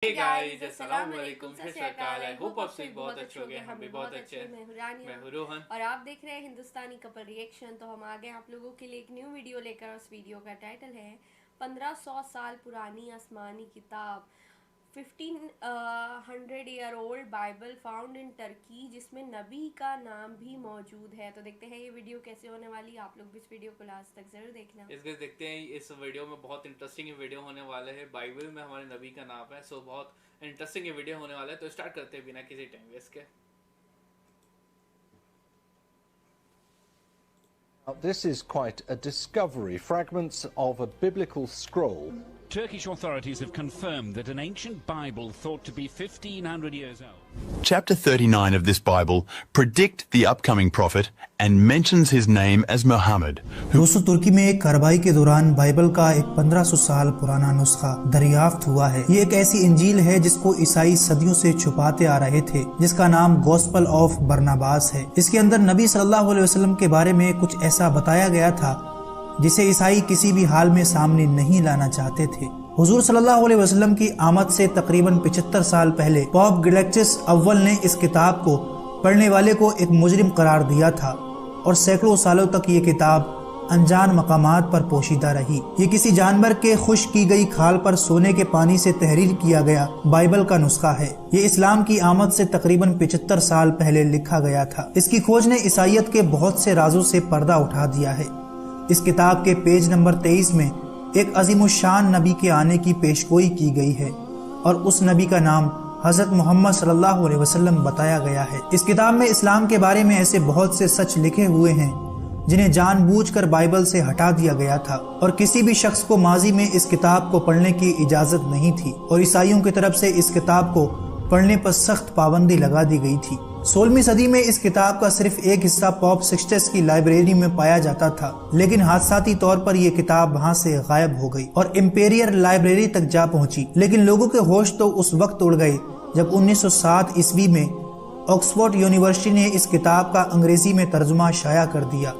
Hey guys, अस्सलाम वालेकुम, सत श्री अकाल। आई होप आप सभी बहुत अच्छे होंगे, हम भी बहुत अच्छे हैं। मैं हूं रोहन और आप देख रहे हैं हिंदुस्तानी कपल रिएक्शन। तो हम आ गए आप लोगों के लिए एक न्यू वीडियो लेकर। उस वीडियो का टाइटल है 1500 साल पुरानी आसमानी किताब 1500 year old Bible found in Turkey, जिसमें नबी का नाम भी मौजूद है। तो देखते हैं ये वीडियो कैसे होने वाली। आप लोग भी इस वीडियो को लास्ट तक जरूर देखना। इसके देखते हैं इस वीडियो में बहुत इंटरेस्टिंग वीडियो होने वाले है। बाइबल में हमारे नबी का नाम है, सो बहुत इंटरेस्टिंग ये वीडियो होने वाला है। तो स्टार्ट करते हैं बिना किसी टाइम वेस्ट के। This is quite a discovery. Fragments of a biblical scroll. Turkish authorities have confirmed that an ancient Bible thought to be 1500 years old. Chapter 39 of this Bible predict the upcoming prophet and mentions his name as Muhammad. दोस्तों, तुर्की में एक कार्रवाई के दौरान Bible का एक 1500 साल पुराना नुस्खा दरियाफ्त हुआ है। ये एक ऐसी इंजील है जिसको ईसाई सदियों से छुपाते आ रहे थे, जिसका नाम गॉस्पल ऑफ बरनाबास है। इसके अंदर नबी सल्लल्लाहु अलैहि वसल्लम के बारे में कुछ ऐसा बताया गया था जिसे ईसाई किसी भी हाल में सामने नहीं लाना चाहते थे। हुजूर सल्लल्लाहु अलैहि वसल्लम की आमद से तकरीबन 75 साल पहले पोप ग्लेक्सिस अव्वल ने इस किताब को पढ़ने वाले को एक मुजरिम करार दिया था और सैकड़ों सालों तक ये किताब अनजान मकामात पर पोशीदा रही। ये किसी जानवर के खुश्क की गई खाल पर सोने के पानी से तहरीर किया गया बाइबल का नुस्खा है। ये इस्लाम की आमद से तकरीबन 75 साल पहले लिखा गया था। इसकी खोज ने ईसाइयत के बहुत से राजों से पर्दा उठा दिया है। इस किताब के पेज नंबर 23 में एक अजीमुशान नबी के आने की पेशगोई की गई है और उस नबी का नाम हजरत मोहम्मद सल्लल्लाहु अलैहि वसल्लम बताया गया है। इस किताब में इस्लाम के बारे में ऐसे बहुत से सच लिखे हुए हैं जिन्हें जानबूझकर बाइबल से हटा दिया गया था और किसी भी शख्स को माजी में इस किताब को पढ़ने की इजाजत नहीं थी और ईसाइयों की तरफ से इस किताब को पढ़ने पर सख्त पाबंदी लगा दी गई थी। 16वीं सदी में इस किताब का सिर्फ एक हिस्सा पोप सिक्सटस की लाइब्रेरी में पाया जाता था, लेकिन हादसाती तौर पर यह किताब वहां से गायब हो गई और इंपीरियल लाइब्रेरी तक जा पहुंची। लेकिन लोगों के होश तो उस वक्त उड़ गए जब 1907 ईस्वी में ऑक्सफोर्ड यूनिवर्सिटी ने इस किताब का अंग्रेजी में तर्जुमा शाया कर दिया।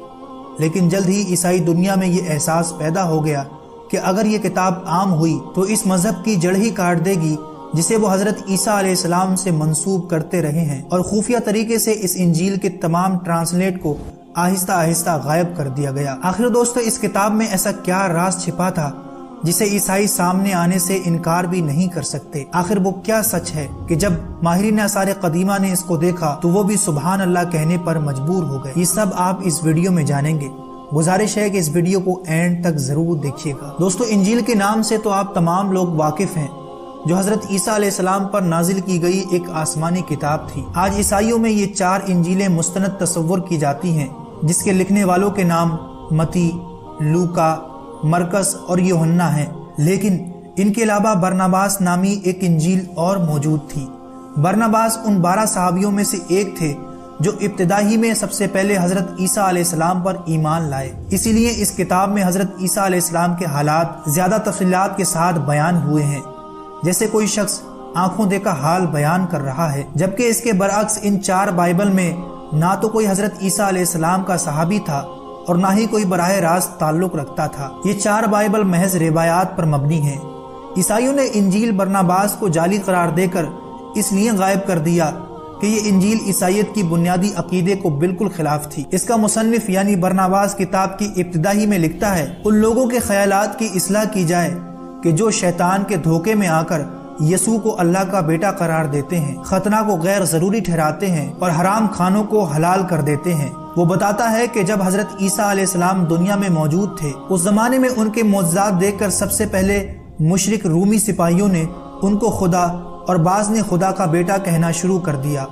लेकिन जल्द ही ईसाई दुनिया में ये एहसास पैदा हो गया कि अगर ये किताब आम हुई तो इस मजहब की जड़ ही काट देगी जिसे वो हजरत ईसा अलैहिस्सलाम से मंसूब करते रहे हैं, और खुफिया तरीके से इस इंजील के तमाम ट्रांसलेट को आहिस्ता आहिस्ता गायब कर दिया गया। आखिर दोस्तों, इस किताब में ऐसा क्या राज छिपा था जिसे ईसाई सामने आने से इनकार भी नहीं कर सकते? आखिर वो क्या सच है कि जब माहिरीन आसार कदीमा ने इसको देखा तो वो भी सुभान अल्लाह कहने पर मजबूर हो गए। ये सब आप इस वीडियो में जानेंगे। गुजारिश है कि इस वीडियो को एंड तक जरूर देखिएगा। दोस्तों, इंजील के नाम से तो आप तमाम लोग वाकिफ हैं, जो हजरत ईसा अलैहिस्सलाम पर नाजिल की गई एक आसमानी किताब थी। आज ईसाइयों में ये 4 इंजीलें मुस्तनद तस्वुर की जाती हैं, जिसके लिखने वालों के नाम मती, लूका, मरकस और यूहन्ना हैं। लेकिन इनके अलावा बरनाबास नामी एक इंजील और मौजूद थी। बरनाबास उन 12 सहाबियों में से एक थे जो इब्तिदाई में सबसे पहले हजरत ईसा अलैहिस्सलाम पर ईमान लाए। इसीलिए इस किताब में हजरत ईसा अलैहिस्सलाम के हालात ज्यादा तफसीलात के साथ बयान हुए हैं, जैसे कोई शख्स आंखों देखा हाल बयान कर रहा है। जबकि इसके बरअक्स इन 4 बाइबल में ना तो कोई हजरत ईसा अलैहिस्सलाम का सहाबी था और ना ही कोई बराह रास्त ताल्लुक रखता था। ये 4 बाइबल महज रिवायात पर मबनी हैं। ईसाइयों ने इंजील बरनाबास को जाली करार देकर इसलिए गायब कर दिया कि ये इंजील ईसाइयत की बुनियादी अकीदे को बिल्कुल खिलाफ थी। इसका मुसन्निफ यानी बरनाबास किताब की इब्तिदाई में लिखता है, उन लोगों के ख्यालात की इस्लाह की जाए कि जो शैतान के धोखे में आकर यसू को अल्लाह का बेटा करार देते हैं, खतना को गैर जरूरी ठहराते हैं और हराम खानों को हलाल कर देते हैं। वो बताता है कि जब हजरत ईसा अलैहिस्सलाम दुनिया में मौजूद थे, उस जमाने में उनके मोजज़ात देखकर सबसे पहले मुशरिक रूमी सिपाहियों ने उनको खुदा और बाज ने खुदा का बेटा कहना शुरू कर दिया।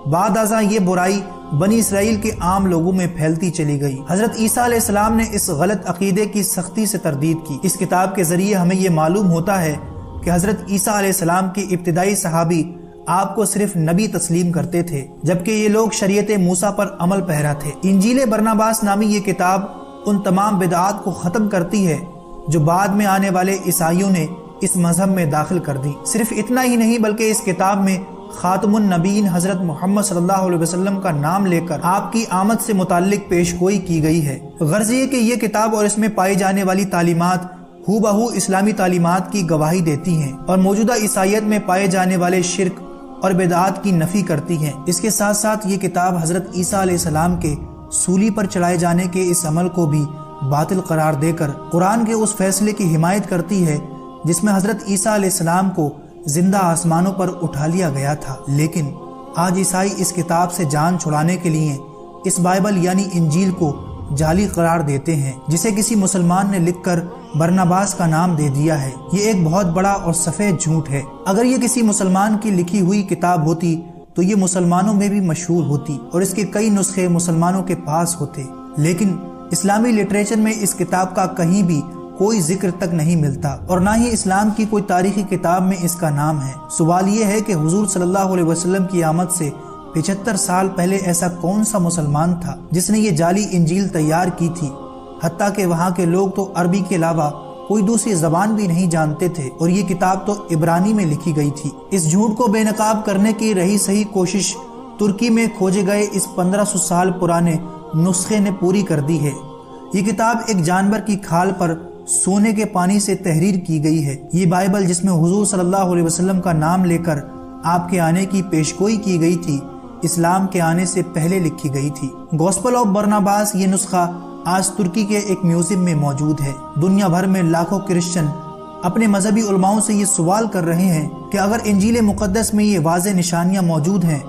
बाद आज़ा ये बुराई बनी इसराइल के आम लोगों में फैलती चली गई। हजरत ईसा अलैहिस्सलाम ने इस गलत अकीदे की सख्ती से तरदीद की। इस किताब के जरिए हमें ये मालूम होता है कि हजरत ईसा अलैहिस्सलाम की इब्तिदाई सहाबी आपको सिर्फ नबी तस्लीम करते थे, जबकि ये लोग शरीयत मूसा पर अमल पहरा थे। इंजील बरनाबास नामी ये किताब उन तमाम बिदआत को खत्म करती है जो बाद में आने वाले ईसाइयों ने इस मजहब में दाखिल कर दी। सिर्फ इतना ही नहीं बल्कि इस किताब में खातमुन नबीन हजरत मोहम्मद सल्लल्लाहु अलैहि वसल्लम का नाम लेकर आपकी आमद से मुताल्लिक पेशगोई की गई है। गर्ज ये कि ये किताब और इसमें पाई जाने वाली तालीमात हू बहू इस्लामी तालीमात की गवाही देती हैं और मौजूदा ईसाईयत में पाए जाने वाले शिर्क और बिदअत की नफी करती हैं। इसके साथ साथ ये किताब हजरत ईसा अलैहिस्सलाम के सूली पर चढ़ाए जाने के इस अमल को भी बातिल करार देकर कुरान के उस फैसले की हिमायत करती है जिसमें हजरत ईसा अलैहिस्सलाम को जिंदा आसमानों पर उठा लिया गया था। लेकिन आज ईसाई इस किताब से जान छुड़ाने के लिए इस बाइबल यानी इंजील को जाली करार देते हैं, जिसे किसी मुसलमान ने लिखकर बरनबास का नाम दे दिया है। ये एक बहुत बड़ा और सफेद झूठ है। अगर ये किसी मुसलमान की लिखी हुई किताब होती तो ये मुसलमानों में भी मशहूर होती और इसके कई नुस्खे मुसलमानों के पास होते, लेकिन इस्लामी लिटरेचर में इस किताब का कहीं भी कोई जिक्र तक नहीं मिलता और ना ही इस्लाम की कोई तारीखी किताब में इसका नाम है। सवाल ये है कि हुजूर सल्लल्लाहु अलैहि वसल्लम की आमद से 75 साल पहले ऐसा कौन सा मुसलमान था जिसने ये जाली इंजील तैयार की थी। हत्ता कि वहाँ के लोग तो अरबी के अलावा कोई दूसरी जबान भी नहीं जानते थे और ये किताब तो इब्रानी में लिखी गई थी। इस झूठ को बेनकाब करने की रही सही कोशिश तुर्की में खोजे गए इस 1500 साल पुराने नुस्खे ने पूरी कर दी है। ये किताब एक जानवर की खाल पर सोने के पानी से तहरीर की गई है। ये बाइबल जिसमें हुजूर सल्लल्लाहु अलैहि वसल्लम का नाम लेकर आपके आने की पेशगोई की गई थी, इस्लाम के आने से पहले लिखी गई थी। गॉस्पेल ऑफ बरनबास ये नुस्खा आज तुर्की के एक म्यूजियम में मौजूद है। दुनिया भर में लाखों क्रिश्चियन अपने मजहबी उलमाओं से ये सवाल कर रहे हैं कि अगर इंजील मुकद्दस में ये वाज़े निशानियां मौजूद हैं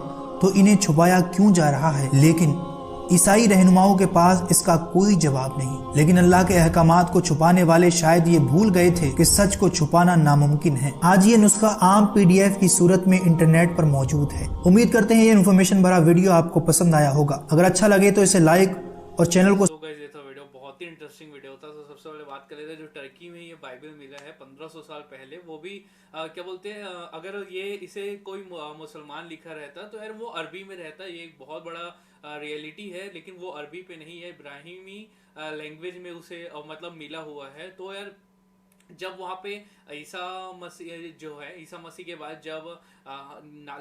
तो इन्हें छुपाया क्यों जा रहा है। लेकिन ईसाई रहनुमाओं के पास इसका कोई जवाब नहीं। लेकिन अल्लाह के अहकामात को छुपाने वाले शायद ये भूल गए थे कि सच को छुपाना नामुमकिन है। आज ये नुस्खा आम PDF की सूरत में इंटरनेट पर मौजूद है। उम्मीद करते हैं ये इन्फॉर्मेशन भरा वीडियो आपको पसंद आया होगा। अगर अच्छा लगे तो इसे लाइक और चैनल को बहुत ही इंटरेस्टिंग वीडियो था। तो सबसे पहले बात कर लेते हैं जो टर्की में ये बाइबल मिला है 1500 साल पहले, वो भी क्या बोलते हैं, अगर ये इसे कोई मुसलमान लिखा रहता तो यार वो अरबी में रहता। ये एक बहुत बड़ा रियलिटी है, लेकिन वो अरबी पे नहीं है, इब्राहिमी लैंग्वेज में उसे मतलब मिला हुआ है। तो यार जब वहाँ पे ईसा मसीह जो है, ईसा मसीह के बाद जब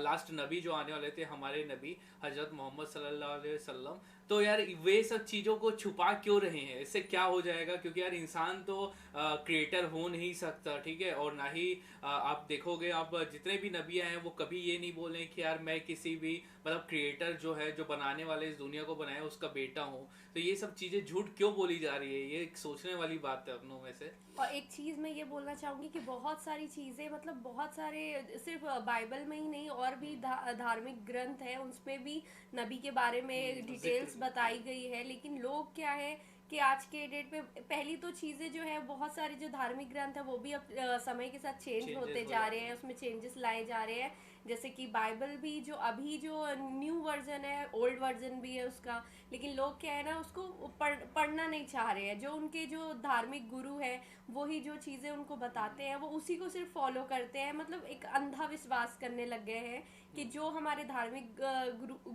लास्ट नबी जो आने वाले थे हमारे नबी हजरत मोहम्मद सल्लल्लाहु अलैहि वसल्लम, तो यार वे सब चीज़ों को छुपा क्यों रहे हैं, इससे क्या हो जाएगा। क्योंकि यार इंसान तो क्रिएटर हो नहीं सकता, ठीक है। और ना ही आप देखोगे, आप जितने भी नबी आए हैं वो कभी ये नहीं बोले कि यार मैं किसी भी मतलब क्रिएटर जो है, जो बनाने वाले इस दुनिया को बनाया उसका बेटा हूँ। तो ये सब चीज़ें झूठ क्यों बोली जा रही है, ये एक सोचने वाली बात है अपनों में से। और एक चीज़ मैं ये बोलना चाहूँगी कि बहुत सारी चीज़ें, मतलब बहुत सारे सिर्फ बाइबल में ही नहीं और भी धार्मिक ग्रंथ हैं, उसमें भी नबी के बारे में डिटेल्स बताई गई है। लेकिन लोग क्या है कि आज के डेट पे पहली तो चीज़ें जो है, बहुत सारे जो धार्मिक ग्रंथ है वो भी अब समय के साथ चेंज होते जा रहे हैं, उसमें चेंजेस लाए जा रहे हैं। जैसे कि बाइबल भी जो अभी जो न्यू वर्जन है, ओल्ड वर्जन भी है उसका, लेकिन लोग क्या है ना उसको पढ़ना नहीं चाह रहे हैं। जो उनके जो धार्मिक गुरु है वही जो चीज़ें उनको बताते हैं वो उसी को सिर्फ फॉलो करते हैं। मतलब एक अंधा विश्वास करने लग गए हैं कि जो हमारे धार्मिक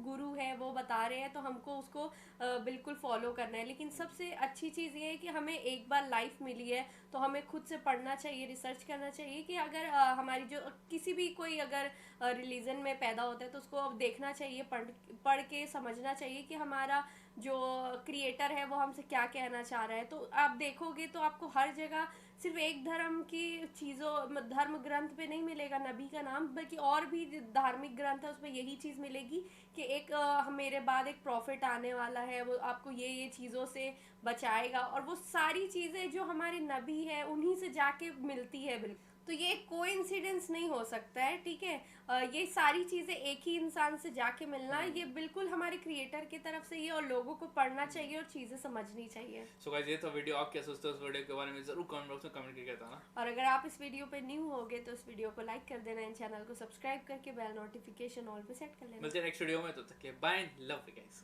गुरु है वो बता रहे हैं तो हमको उसको बिल्कुल फॉलो करना है। लेकिन सबसे अच्छी चीज़ ये है कि हमें एक बार लाइफ मिली है तो हमें खुद से पढ़ना चाहिए, रिसर्च करना चाहिए कि अगर हमारी जो किसी भी कोई अगर रिलीजन में पैदा होता है तो उसको अब देखना चाहिए, पढ़ के समझना चाहिए कि हमारा जो क्रिएटर है वो हमसे क्या कहना चाह रहा है। तो आप देखोगे तो आपको हर जगह सिर्फ एक धर्म की चीज़ों, धर्म ग्रंथ पे नहीं मिलेगा नबी का नाम, बल्कि और भी धार्मिक ग्रंथ है उसमें यही चीज़ मिलेगी कि एक मेरे बाद एक प्रॉफिट आने वाला है, वो आपको ये चीज़ों से बचाएगा। और वो सारी चीज़ें जो हमारे नबी है उन्हीं से जाके मिलती है। बिल्कुल, तो ये कोइंसिडेंस नहीं हो सकता है, ठीक है। ये सारी चीज़ें एक ही इंसान से जाके मिलना, ये बिल्कुल हमारे क्रिएटर की तरफ से ये, और लोगों को पढ़ना चाहिए और चीज़ें समझनी चाहिए। सो गाइस, ये तो वीडियो आप क्या सोचते हो उस वीडियो के बारे में जरूर कमेंट बॉक्स में कमेंट करके बताना। और अगर आप इस वीडियो पे न्यू होगे तो इस वीडियो को लाइक कर देना, इन चैनल को सब्सक्राइब करके बेल नोटिफिकेशन ऑल पे सेट कर लेना। मिलते हैं नेक्स्ट वीडियो में, तो तक के बाय, लव यू गाइस।